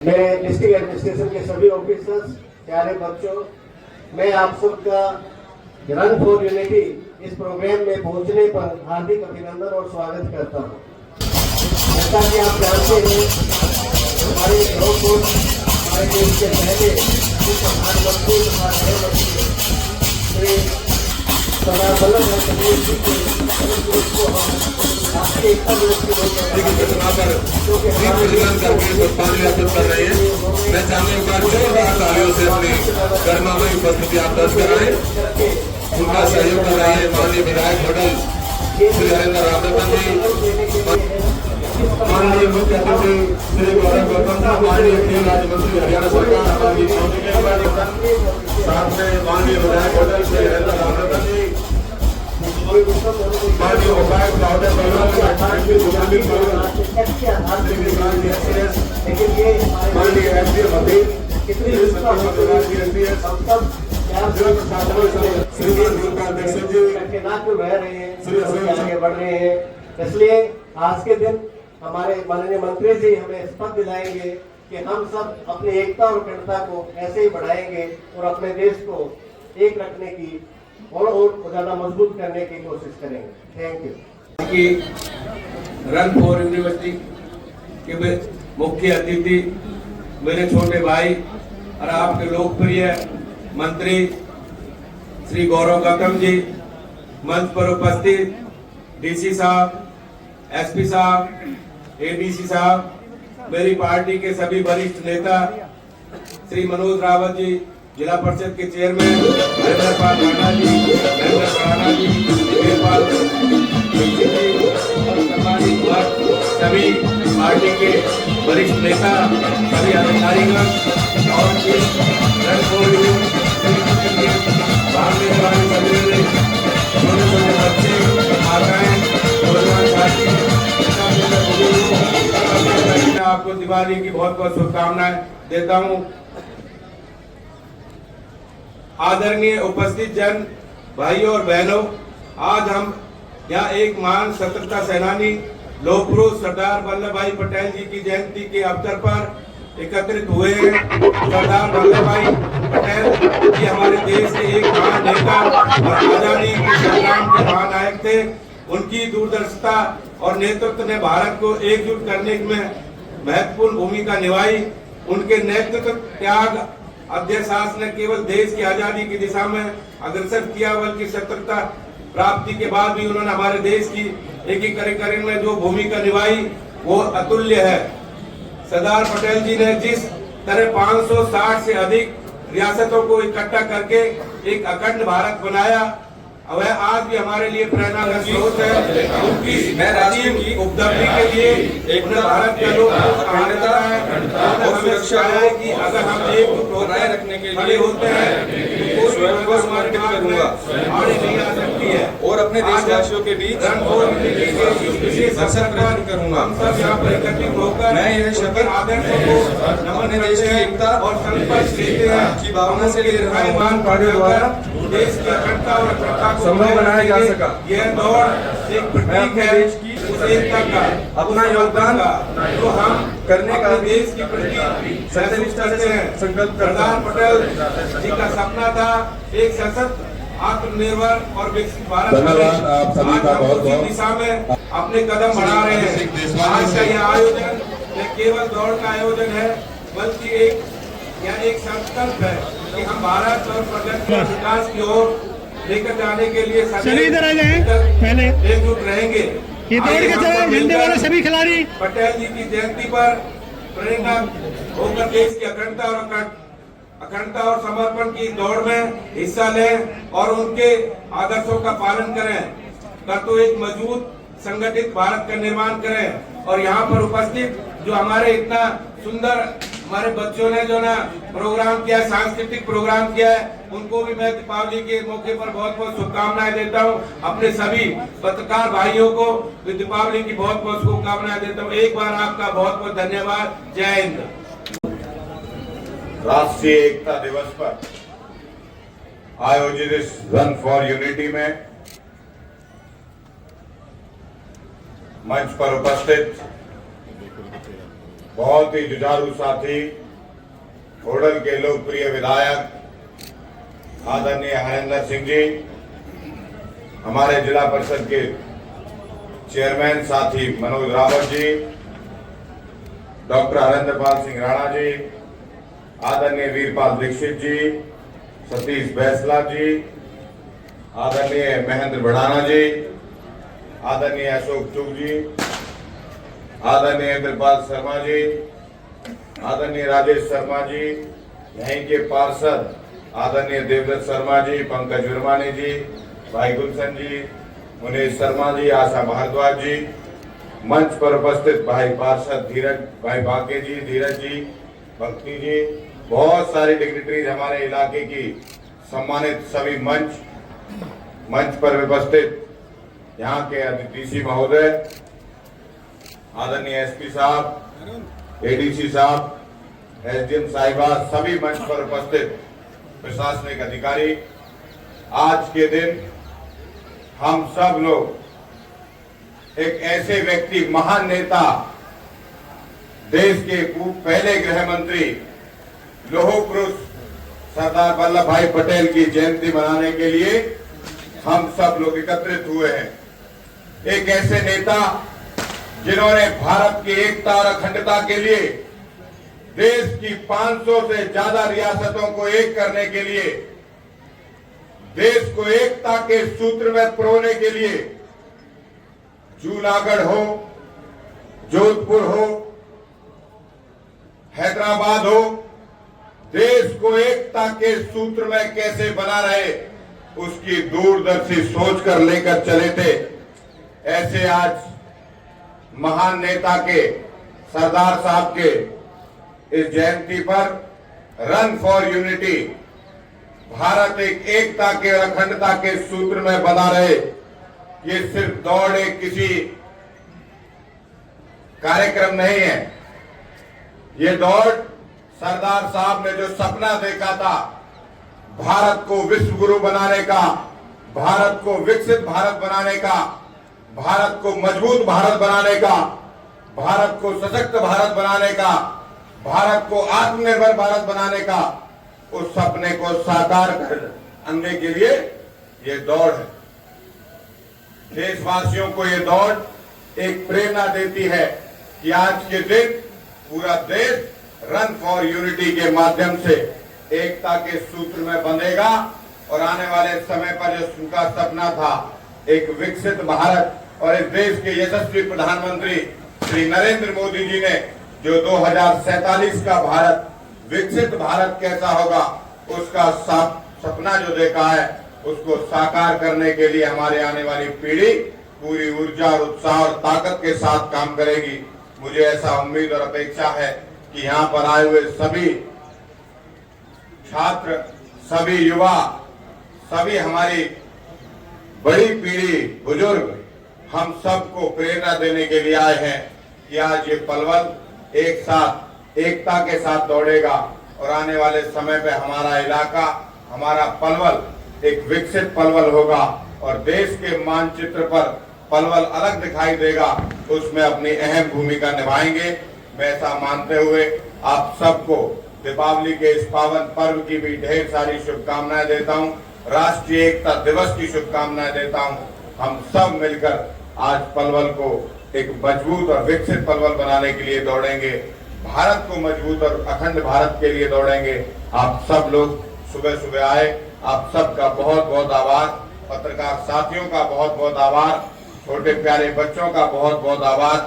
मेरे district administration के सभी ऑफिसर्स, प्यारे बच्चों, मैं आप सबका रन फॉर यूनिटी इस प्रोग्राम में पहुंचने पर हार्दिक अभिनंदन और स्वागत करता हूं। जैसा कि आप जानते हैं, हमारे हमारे देश के पहले प्रधानमंत्री तथा गृहमंत्री श्री सरदार वल्लभ भाई पटेल जी के को हम राष्ट्रीय एकता दिवस के रूप में कर रहे हैं। मैं चाहूँगा जोरदार तालियों से अपनी गर्मामयी उपस्थिति आप दर्ज कराएं। उनका सहयोग कर रहे हैं माननीय विधायक मंडल श्री हरेंद्र रामरतन जी, माननीय मुख्य अतिथि श्री गौरव गौतम साहब, माननीय खेल राज्य मंत्री हरियाणा सरकार हमारी साथ में माननीय विधायक मंडल श्री हरेंद्र रामरतन जी, माननीय उपायुक्त माननीय एसडीएम मध्य आगे बढ़ रहे हैं। इसलिए आज के दिन हमारे माननीय मंत्री जी हमें शपथ दिलाएंगे कि हम सब अपनी एकता और अखंडता को ऐसे ही बढ़ाएंगे और अपने देश को एक रखने की और ज्यादा मजबूत करने की कोशिश करेंगे। Thank you. कि रन फॉर यूनिवर्सिटी के मुख्य अतिथि मेरे छोटे भाई और आपके लोकप्रिय मंत्री श्री गौरव गौतम जी, मंच पर उपस्थित डीसी साहब, एसपी साहब, एडीसी साहब, मेरी पार्टी के सभी वरिष्ठ नेता श्री मनोज रावत जी, जिला परिषद के चेयरमैन नरेंद्र पाल राणा जी, नरेंद्र राणा जी, वीरपाल सभी पार्टी के वरिष्ठ नेता, सभी अधिकारीगण और बच्चे, माताएं, आपको दिवाली की बहुत बहुत शुभकामनाएं देता हूं। आदरणीय उपस्थित जन भाइयों और बहनों, आज हम यहाँ एक महान स्वतंत्रता सेनानी लौह पुरुष सरदार वल्लभ भाई पटेल जी की जयंती के अवसर पर एकत्रित हुए हैं। सरदार वल्लभ भाई पटेल जी हमारे देश के एक महान नेता और आजादी के संग्राम के महानायक थे। उनकी दूरदर्शिता और नेतृत्व ने भारत को एकजुट करने में महत्वपूर्ण भूमिका निभाई। उनके नेतृत्व, त्याग, अध्ययसाहस ने केवल देश की आजादी की दिशा में अग्रसर किया, बल्कि स्वतंत्रता प्राप्ति के बाद भी उन्होंने हमारे देश की एकीकरण में जो भूमिका निभाई वो अतुल्य है। सरदार पटेल जी ने जिस तरह 560 से अधिक रियासतों को इकट्ठा करके एक अखंड भारत बनाया, वह आज भी हमारे लिए प्रेरणा का स्रोत है। उनकी उपलब्धि के लिए भारत के लोग और सुरक्षा है कि अगर हम एक बनाए रखने के लिए होते हैं स्वयं को समर्पित करूंगा और अपने देशवासियों के बीच दर्शन करूंगा। हम सब यहाँ पर एकत्रित होकर मैं यह शपथ आदर्शों को अपने देश की एकता और संकल्प लेते हैं की भावना से ले रहा हूँ। देश की अखंडता और अखंडता को संभव बनाया जा सका। यह दौड़ एक प्रतीक है देश की उस एकता का, अपना योगदान जो हम करने का देश की प्रति सच्ची से संकल्प। सरदार पटेल जी का सपना था एक सशक्त, आत्मनिर्भर और विकसित भारत। धन्यवाद आप सभी का बहुत बहुत। दिशा में अपने कदम बढ़ा रहे हैं। आज का यह आयोजन न केवल दौड़ का आयोजन है, बल्कि एक संकल्प है कि हम भारत और प्रगति और विकास की ओर लेकर जाने के लिए सभी इधर आ जाएं पहले एकजुट रहेंगे। ये दौड़ के चले झंडे वाले सभी खिलाड़ी पटेल जी की जयंती पर प्रेरणा होकर देश की अखंडता और समर्पण की दौड़ में हिस्सा लें और उनके आदर्शों का पालन करें। तो एक मजबूत संगठित भारत का निर्माण करें। और यहाँ पर उपस्थित जो हमारे इतना सुंदर हमारे बच्चों ने जो ना प्रोग्राम किया, सांस्कृतिक प्रोग्राम किया है, उनको भी मैं दीपावली के मौके पर बहुत बहुत शुभकामनाएं देता हूं। अपने सभी पत्रकार भाइयों को भी दीपावली की बहुत बहुत शुभकामनाएं देता हूं। एक बार आपका बहुत बहुत धन्यवाद। जय हिंद। राष्ट्रीय एकता दिवस पर आयोजित इस रन फॉर यूनिटी में मंच पर उपस्थित बहुत ही जुझारू साथी, होडल के लोकप्रिय विधायक आदरणीय हरेंद्र सिंह जी, हमारे जिला परिषद के चेयरमैन साथी मनोज रावत जी, डॉक्टर हरेंद्र पाल सिंह राणा जी, आदरणीय वीरपाल दीक्षित जी, सतीश बैसला जी, आदरणीय महेंद्र बढ़ाना जी, आदरणीय अशोक चुग जी, आदरणीय इंद्रपाल शर्मा जी, आदरणीय राजेश शर्मा जी, यहीं के पार्षद आदरणीय देवदत्त शर्मा जी, पंकज विरमानी जी, भाई गुलशन जी, मुनीश शर्मा जी, आशा भारद्वाज जी, मंच पर उपस्थित भाई पार्षद धीरज भाई बाके जी, धीरज जी, भक्ति जी, बहुत सारे डिग्निटरीज हमारे इलाके की सम्मानित सभी मंच पर उपस्थित यहाँ के डीसी महोदय, आदरणीय एसपी साहब, एडीसी साहब, एसडीएम साहिबा, सभी मंच पर उपस्थित प्रशासनिक अधिकारी, आज के दिन हम सब लोग एक ऐसे व्यक्ति, महान नेता, देश के पहले गृह मंत्री, लौह पुरुष सरदार वल्लभ भाई पटेल की जयंती मनाने के लिए हम सब लोग एकत्रित हुए हैं। एक ऐसे नेता जिन्होंने भारत की एकता और अखंडता के लिए, देश की 500 से ज्यादा रियासतों को एक करने के लिए, देश को एकता के सूत्र में पिरोने के लिए, जूनागढ़ हो, जोधपुर हो, हैदराबाद हो, देश को एकता के सूत्र में कैसे बना रहे, उसकी दूरदर्शी सोच कर लेकर चले थे। ऐसे आज महान नेता के, सरदार साहब के इस जयंती पर रन फॉर यूनिटी, भारत एक एकता के और अखंडता के सूत्र में बना रहे, ये सिर्फ दौड़ एक किसी कार्यक्रम नहीं है। ये दौड़ सरदार साहब ने जो सपना देखा था, भारत को विश्व गुरु बनाने का, भारत को विकसित भारत बनाने का, भारत को मजबूत भारत बनाने का, भारत को सशक्त भारत बनाने का, भारत को आत्मनिर्भर भारत बनाने का, उस सपने को साकार करने के लिए ये दौड़ है। देशवासियों को ये दौड़ एक प्रेरणा देती है कि आज के दिन पूरा देश रन फॉर यूनिटी के माध्यम से एकता के सूत्र में बंधेगा और आने वाले समय पर जो उनका सपना था, एक विकसित भारत, और इस देश के यशस्वी प्रधानमंत्री श्री नरेंद्र मोदी जी ने जो 2047 का भारत, विकसित भारत कैसा होगा, उसका सपना जो देखा है, उसको साकार करने के लिए हमारे आने वाली पीढ़ी पूरी ऊर्जा और उत्साह और ताकत के साथ काम करेगी। मुझे ऐसा उम्मीद और अपेक्षा है कि यहाँ पर आए हुए सभी छात्र, सभी युवा, सभी हमारी बड़ी पीढ़ी, बुजुर्ग, हम सबको प्रेरणा देने के लिए आए हैं कि आज ये पलवल एक साथ एकता के साथ दौड़ेगा और आने वाले समय पे हमारा इलाका, हमारा पलवल एक विकसित पलवल होगा और देश के मानचित्र पर पलवल अलग दिखाई देगा, उसमें अपनी अहम भूमिका निभाएंगे। मैं ऐसा मानते हुए आप सबको दीपावली के इस पावन पर्व की भी ढेर सारी शुभकामनाएं देता हूं, राष्ट्रीय एकता दिवस की शुभकामनाएं देता हूं। हम सब मिलकर आज पलवल को एक मजबूत और विकसित पलवल बनाने के लिए दौड़ेंगे, भारत को मजबूत और अखंड भारत के लिए दौड़ेंगे। आप सब लोग सुबह सुबह आए, आप सबका बहुत बहुत आभार, पत्रकार साथियों का बहुत बहुत आभार, छोटे प्यारे बच्चों का बहुत बहुत आभार।